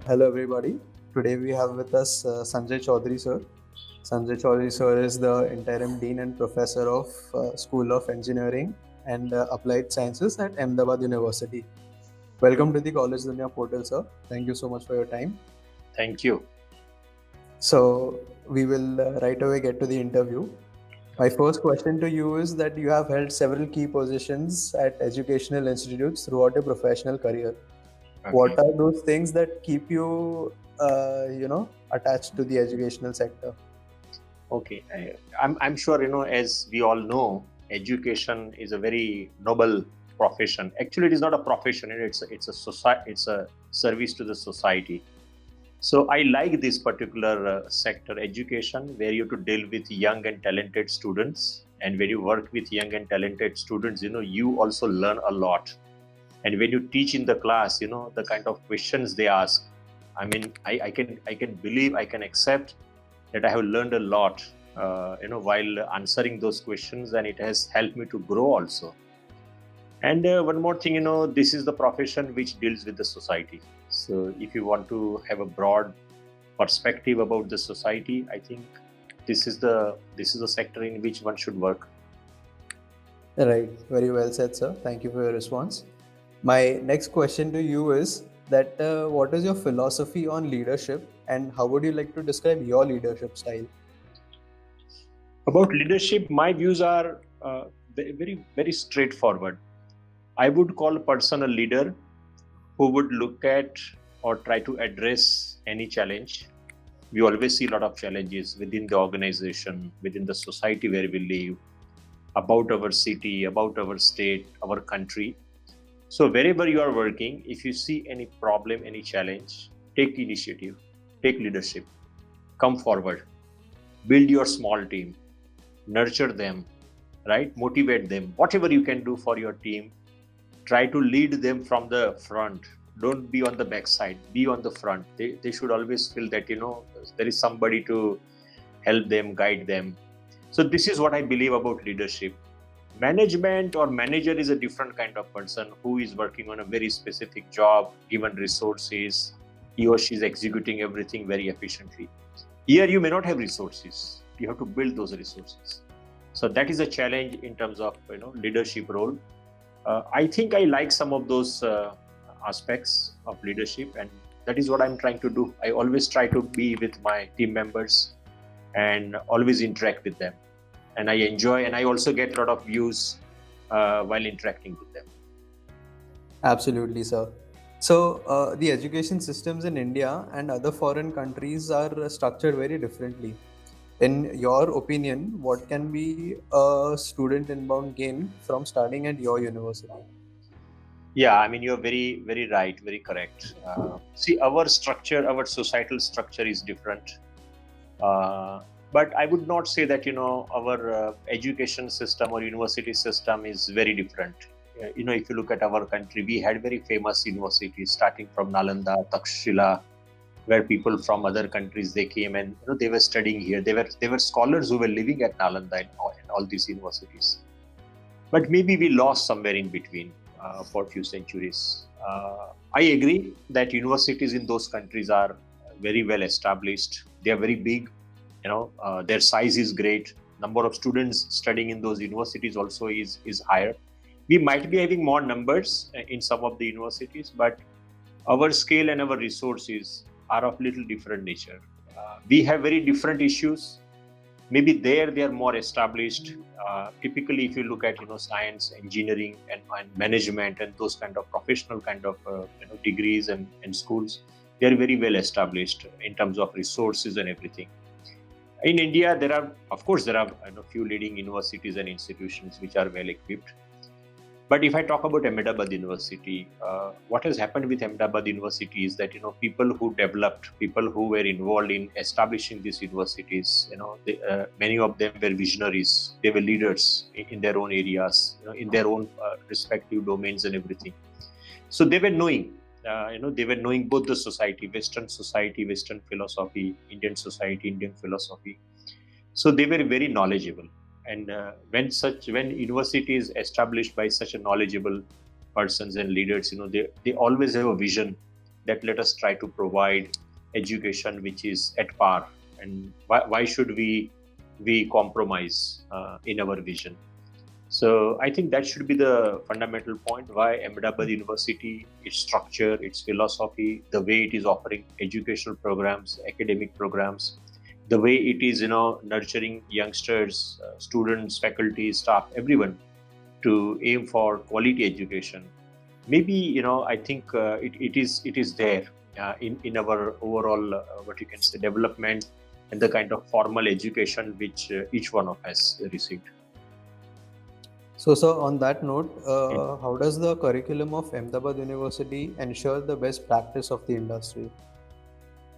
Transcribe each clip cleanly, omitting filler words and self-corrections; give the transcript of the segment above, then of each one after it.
Hello, everybody. Today we have with us Sanjay Chaudhary, sir. Sanjay Chaudhary, sir, is the interim dean and professor of School of Engineering and Applied Sciences at Ahmedabad University. Welcome to the College Dunya portal, sir. Thank you so much for your time. Thank you. So we will right away get to the interview. My first question to you is that you have held several key positions at educational institutes throughout your professional career. What Okay. are those things that keep you, attached to the educational sector? Okay. I'm sure, as we all know, education is a very noble profession. Actually, it is not a profession. It's a society. It's a service to the society. So I like this particular sector, education, where you have to deal with young and talented students. And when you work with young and talented students, you also learn a lot. And when you teach in the class, the kind of questions they ask, I mean, I can believe, I can accept that I have learned a lot, while answering those questions, and it has helped me to grow also. And one more thing, this is the profession which deals with the society. So if you want to have a broad perspective about the society, I think this is the sector in which one should work. Right, very well said, sir. Thank you for your response. My next question to you is that what is your philosophy on leadership and how would you like to describe your leadership style? About leadership, my views are very very straightforward. I would call a person a leader who would look at or try to address any challenge. We always see a lot of challenges within the organization, within the society where we live, about our city, about our state, our country. So, wherever you are working, if you see any problem, any challenge, take initiative, take leadership, come forward, build your small team, nurture them, right? Motivate them, whatever you can do for your team. Try to lead them from the front. Don't be on the backside, be on the front. They should always feel that there is somebody to help them, guide them. So this is what I believe about leadership. Management or manager is a different kind of person who is working on a very specific job, given resources. He or she is executing everything very efficiently. Here you may not have resources, you have to build those resources. So that is a challenge in terms of leadership role. I think I like some of those aspects of leadership, and that is what I'm trying to do. I always try to be with my team members and always interact with them, and I enjoy, and I also get a lot of views while interacting with them. Absolutely, sir. So, the education systems in India and other foreign countries are structured very differently. In your opinion, what can be a student inbound gain from studying at your university? Yeah, I mean, you're very, very right, very correct. See, our structure, our societal structure is different. Uh, but I would not say that, our education system or university system is very different. If you look at our country, we had very famous universities starting from Nalanda, Takshila, where people from other countries they came and they were studying here. They were scholars who were living at Nalanda and all these universities. But maybe we lost somewhere in between for a few centuries. I agree that universities in those countries are very well established. They are very big. Their size is great. Number of students studying in those universities also is higher. We might be having more numbers in some of the universities, but our scale and our resources are of little different nature. We have very different issues. Maybe there they are more established. Typically, if you look at science, engineering, and management, and those kind of professional kind of degrees and schools, they are very well established in terms of resources and everything. In India, there are few leading universities and institutions which are well equipped. But if I talk about Ahmedabad University, what has happened with Ahmedabad University is that people who developed, people who were involved in establishing these universities, many of them were visionaries. They were leaders in their own areas, in their own respective domains and everything. So they were knowing both the society, Western philosophy, Indian society, Indian philosophy. So they were very knowledgeable. And when university is established by such a knowledgeable persons and leaders, they always have a vision that let us try to provide education which is at par, and why should we compromise in our vision. So I think that should be the fundamental point why Ahmedabad University, its structure, its philosophy, the way it is offering educational programs, academic programs, the way it is, nurturing youngsters, students, faculty, staff, everyone to aim for quality education. Maybe, I think it is there in our overall, what you can say, development and the kind of formal education which each one of us received. So, sir, on that note, how does the curriculum of Ahmedabad University ensure the best practice of the industry?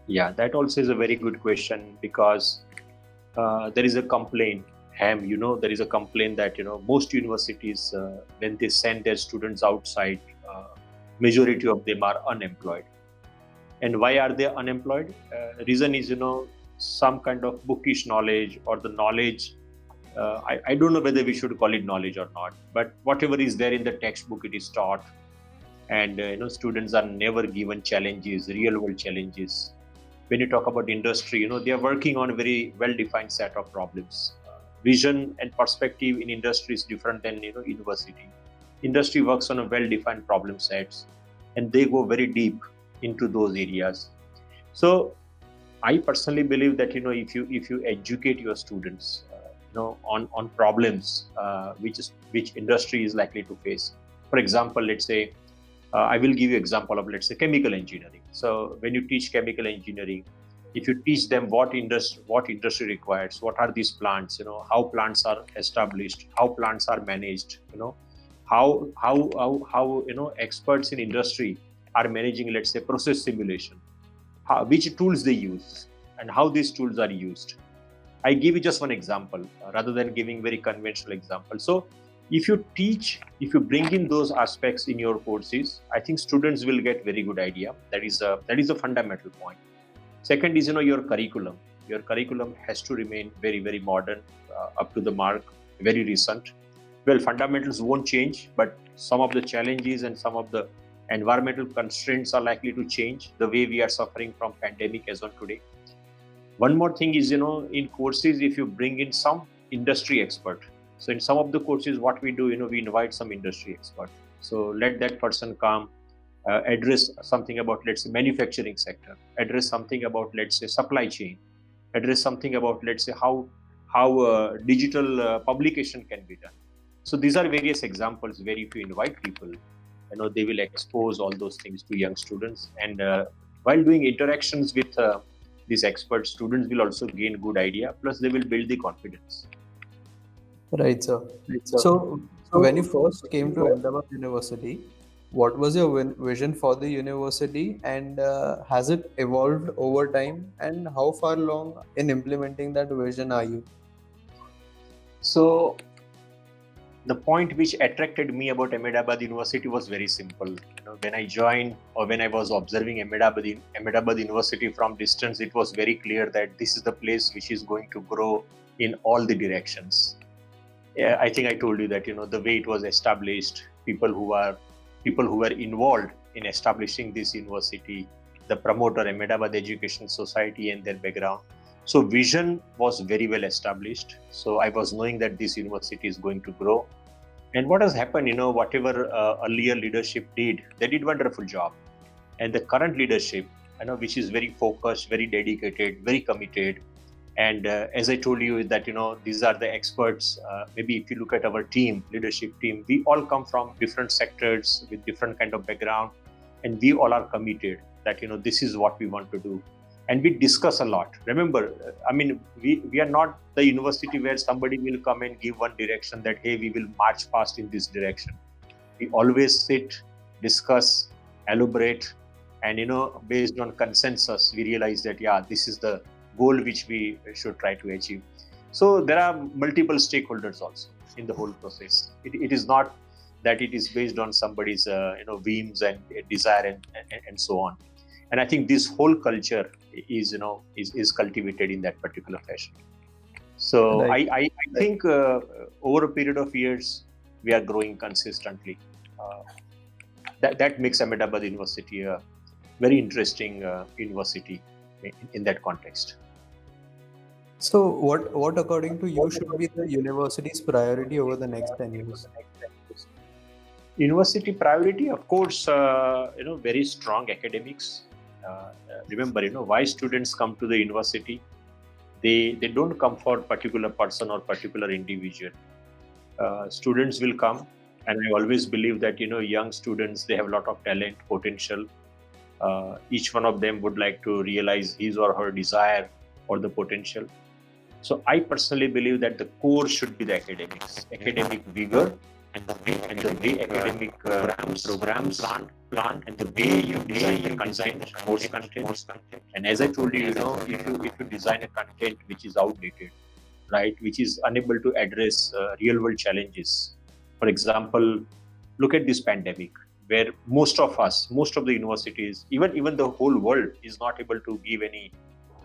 Yeah, that also is a very good question, because there is a complaint. There is a complaint that most universities, when they send their students outside, majority of them are unemployed. And why are they unemployed? Reason is some kind of bookish knowledge, or the knowledge. I don't know whether we should call it knowledge or not, but whatever is there in the textbook, it is taught, and students are never given challenges, real world challenges. When you talk about industry, they are working on a very well defined set of problems. Vision and perspective in industry is different than university. Industry works on a well defined problem sets, and they go very deep into those areas. So I personally believe that if you educate your students on problems which industry is likely to face. For example, let's say, I will give you example of, let's say, chemical engineering. So when you teach chemical engineering, if you teach them what industry requires, what are these plants, how plants are established, how plants are managed, how experts in industry are managing, let's say, process simulation, which tools they use, and how these tools are used. I give you just one example rather than giving very conventional example. So if you bring in those aspects in your courses, I think students will get very good idea. That is a fundamental point. Second is your curriculum. Your curriculum has to remain very, very modern, up to the mark, very recent. Well, fundamentals won't change, but some of the challenges and some of the environmental constraints are likely to change, the way we are suffering from pandemic as on today. One more thing is, in courses, if you bring in some industry expert. So in some of the courses, what we do, we invite some industry expert. So let that person come, address something about, let's say, manufacturing sector, address something about, let's say, supply chain, address something about, let's say, how digital publication can be done. So these are various examples where if you invite people, they will expose all those things to young students. And while doing interactions with these experts, students will also gain good idea, plus they will build the confidence. Right, sir. So when you first came to Ahmedabad University, what was your vision for the university, and has it evolved over time? And how far along in implementing that vision are you? So the point which attracted me about Ahmedabad University was very simple. When I joined, or when I was observing Ahmedabad University from distance, it was very clear that this is the place which is going to grow in all the directions. Yeah, I think I told you that the way it was established, people who were involved in establishing this university, the promoter, Ahmedabad Education Society, and their background. So vision was very well established. So I was knowing that this university is going to grow. And what has happened, whatever earlier leadership did, they did wonderful job. And the current leadership, which is very focused, very dedicated, very committed. And as I told you that, these are the experts. Maybe if you look at our team, leadership team, we all come from different sectors with different kind of background. And we all are committed that, this is what we want to do. And we discuss a lot. Remember, we are not the university where somebody will come and give one direction that, hey, we will march past in this direction. We always sit, discuss, elaborate, and based on consensus, we realize that, yeah, this is the goal which we should try to achieve. So there are multiple stakeholders also in the whole process. It is not that it is based on somebody's whims and desire and so on. And I think this whole culture is cultivated in that particular fashion. So right. I think over a period of years we are growing consistently. That makes Ahmedabad University a very interesting university in that context. So, what according to you should be the university's priority over the next 10 years? University priority, of course, very strong academics. Remember, why students come to the university. They don't come for particular person or particular individual. Students will come, and I always believe that young students, they have a lot of talent, potential. Each one of them would like to realize his or her desire or the potential. So I personally believe that the core should be the academics, academic vigor, and the way academic programs plan, and the way you design the content, course content. And as I told you, if you design a content which is outdated, right, which is unable to address real world challenges. For example, look at this pandemic, where most of the universities, even the whole world, is not able to give any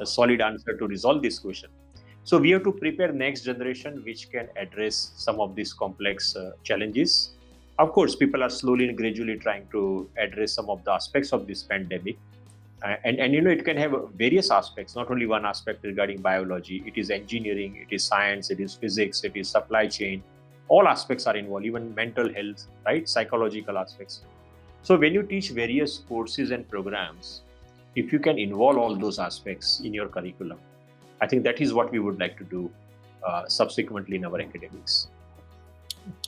solid answer to resolve this question. So we have to prepare next generation which can address some of these complex challenges. Of course, people are slowly and gradually trying to address some of the aspects of this pandemic. And it can have various aspects, not only one aspect regarding biology. It is engineering, it is science, it is physics, it is supply chain. All aspects are involved, even mental health, right? Psychological aspects. So when you teach various courses and programs, if you can involve all those aspects in your curriculum, I think that is what we would like to do subsequently in our academics.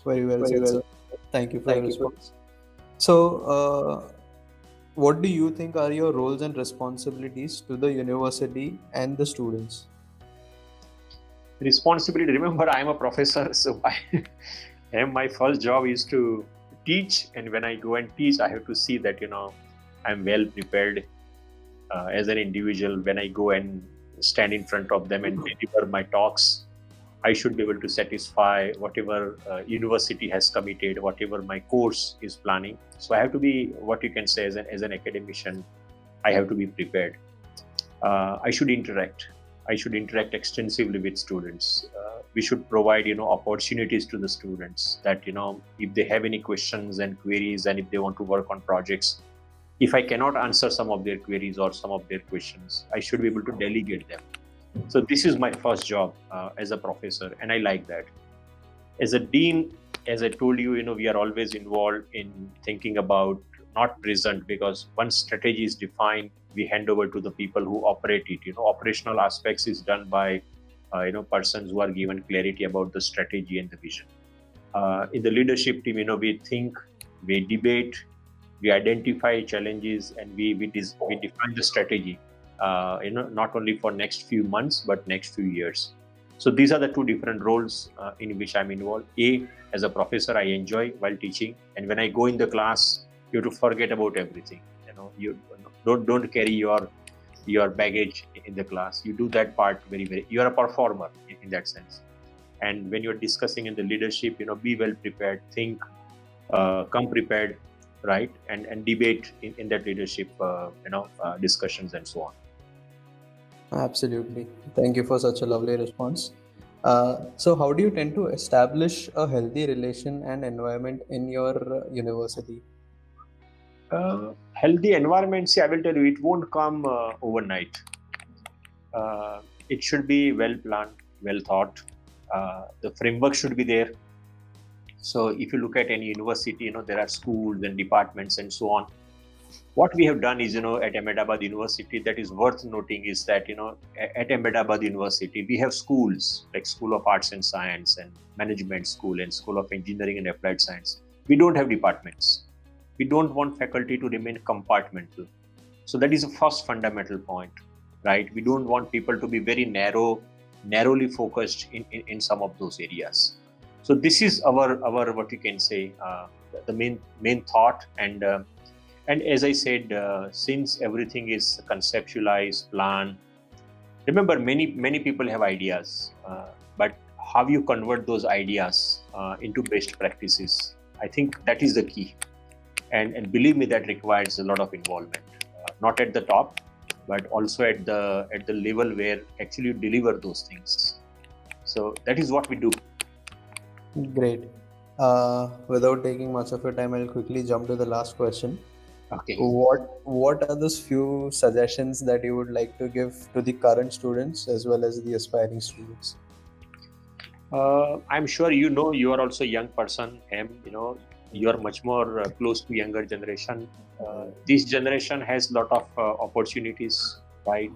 Very well said, sir. Thank you for your response. So, what do you think are your roles and responsibilities to the university and the students? Responsibility. Remember, I am a professor, so my first job is to teach. And when I go and teach, I have to see that I'm well prepared as an individual. When I go and stand in front of them and deliver my talks, I should be able to satisfy whatever university has committed, whatever my course is planning. So I have to be, what you can say, as an academician, I have to be prepared. I should interact extensively with students. We should provide opportunities to the students, that if they have any questions and queries, and if they want to work on projects, if I cannot answer some of their queries or some of their questions, I should be able to delegate them. So this is my first job as a professor, and I like that. As a dean, as I told you, we are always involved in thinking about not present, because once strategy is defined, we hand over to the people who operate it. Operational aspects is done by persons who are given clarity about the strategy and the vision. In the leadership team, we think, we debate, we identify challenges, and we define the strategy. Not only for next few months but next few years. So these are the two different roles in which I'm involved. As a professor, I enjoy while teaching, and when I go in the class, you have to forget about everything. You don't carry your baggage in the class. You do that part very, very. You are a performer in that sense. And when you're discussing in the leadership, be well prepared, think, come prepared, right, and debate in that leadership, discussions and so on. Absolutely. Thank you for such a lovely response. So, how do you tend to establish a healthy relation and environment in your university? Healthy environment, see, I will tell you, it won't come overnight. It should be well planned, well thought. The framework should be there. So if you look at any university, there are schools and departments and so on. What we have done is, at Ahmedabad University, that is worth noting, is that, at Ahmedabad University, we have schools like School of Arts and Science and Management School and School of Engineering and Applied Science. We don't have departments. We don't want faculty to remain compartmental. So that is the first fundamental point, right? We don't want people to be very narrowly focused in some of those areas. So this is our what you can say, the main thought. And as I said, since everything is conceptualized, planned, remember, many people have ideas, but how you convert those ideas into best practices, I think that is the key. And believe me, that requires a lot of involvement, not at the top, but also at the level where actually you deliver those things. So that is what we do. Great. Without taking much of your time, I'll quickly jump to the last question. Okay. What are those few suggestions that you would like to give to the current students as well as the aspiring students? I'm sure you are also a young person, you are much more close to younger generation. This generation has lot of opportunities, right?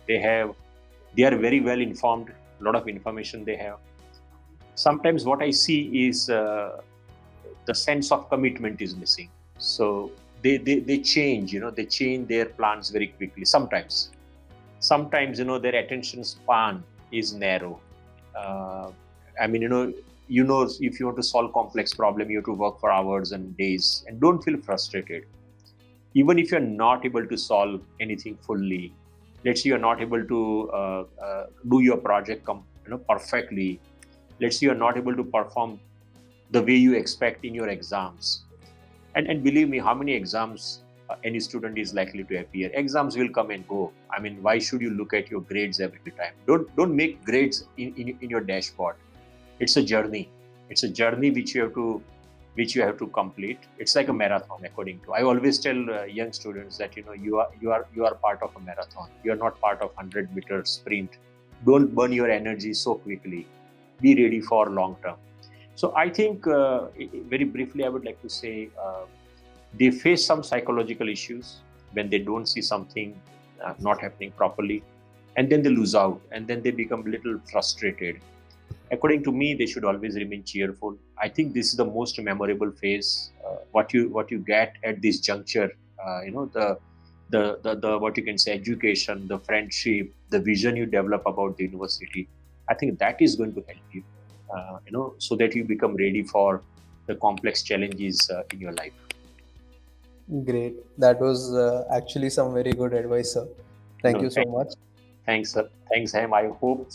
They are very well informed, lot of information they have. Sometimes what I see is the sense of commitment is missing. So they change, they change their plans very quickly. Sometimes their attention span is narrow. uh, I mean, if you want to solve complex problem, you have to work for hours and days, and don't feel frustrated. Even if you're not able to solve anything fully, let's say you're not able to do your project perfectly. Let's say you're not able to perform the way you expect in your exams. And believe me, how many exams any student is likely to appear? Exams will come and go. I mean, why should you look at your grades every time? Don't make grades in your dashboard. It's a journey. It's a journey which you have to complete. It's like a marathon, according to. I always tell young students that you are part of a marathon. You are not part of 100-meter sprint. Don't burn your energy so quickly. Be ready for long term. So I think, very briefly, I would like to say, they face some psychological issues when they don't see something not happening properly, and then they lose out, and then they become a little frustrated. According to me, they should always remain cheerful. I think this is the most memorable phase. What you get at this juncture, the what you can say, education, the friendship, the vision you develop about the university. I think that is going to help you, so that you become ready for the complex challenges in your life. Great. That was actually some very good advice, sir. Thank No, you so much. thanks, sir. Thanks, Ham. I hope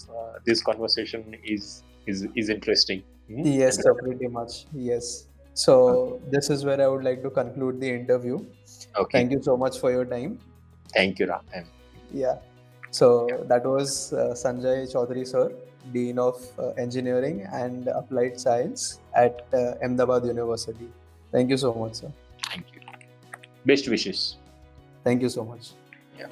this conversation is interesting. Yes, sir, pretty much. Yes. So this is where I would like to conclude the interview. Okay. Thank you so much for your time. Thank you, Ram. Yeah. So that was Sanjay Chaudhary, sir, Dean of Engineering and Applied Science at Ahmedabad University. Thank you so much, sir. Thank you. Best wishes. Thank you so much. Yeah.